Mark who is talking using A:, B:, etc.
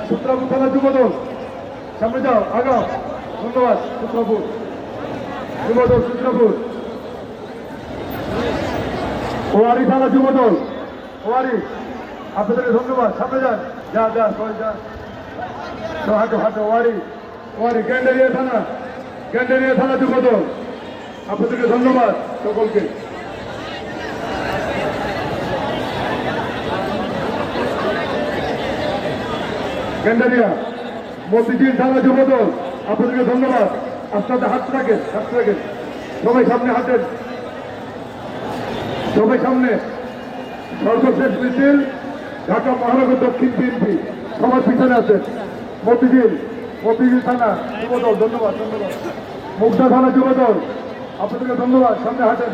A: সূত্রাপুর থানা যুবদল সামনে যাও আগাও ধন্যবাদ সূত্রাপুর যুবদল সূত্রাপুর ওয়ারি থানা যুবদল ওয়ারি আপনাদেরকে ধন্যবাদ সামনে যান যা যা সবাই যা হাঁটো হাঁটো ওয়ারি ওয়ারি গ্যান্ডারিয়া থানা যুবদল আপনাদেরকে ধন্যবাদ সকলকে গ্যান্ডারিয়া মতিঝিল থানা যুবদল আপনাদেরকে ধন্যবাদ আপনাদের হাত রাখেন সবাই সামনে হাঁটেন সবাই সামনে সর্বশেষ মিছিল ঢাকা মহানগর দক্ষিণ বিএনপি সবার পিছনে আছেন মতিঝিল থানা যুবদল ধন্যবাদ মুগদা থানা যুবদল আপনাদেরকে ধন্যবাদ সামনে হাঁটেন